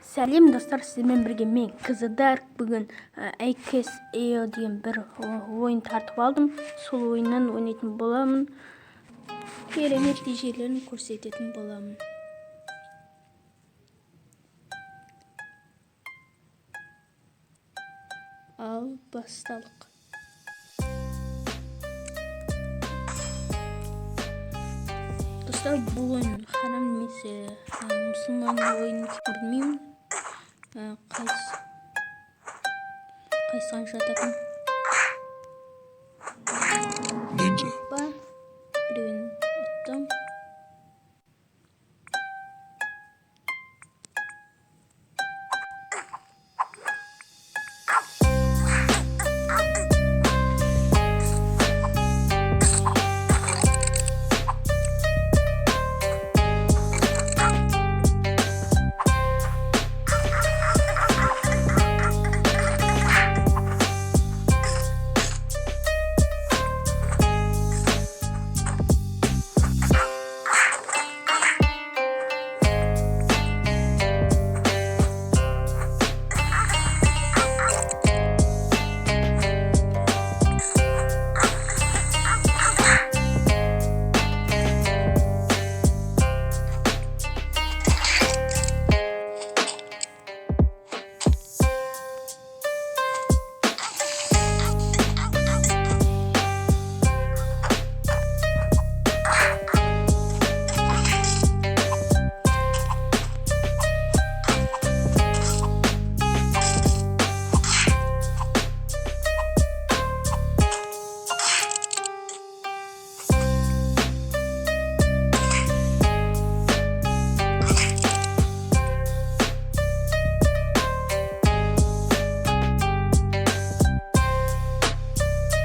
Сәлем достар, сізбен бірге мен Қызыдар. Бүгін IKEA деген бір ойын тартып алдым. Сол ойыннан ойнайтын боламын. Керемет нәтижелерін көрсететін боламын. Ал басталық. Достар, бұл ойын харам немесе мұсылман ойынын білмеймін. Қайсыған жататын Ninja. ба? Біреуін ұттым.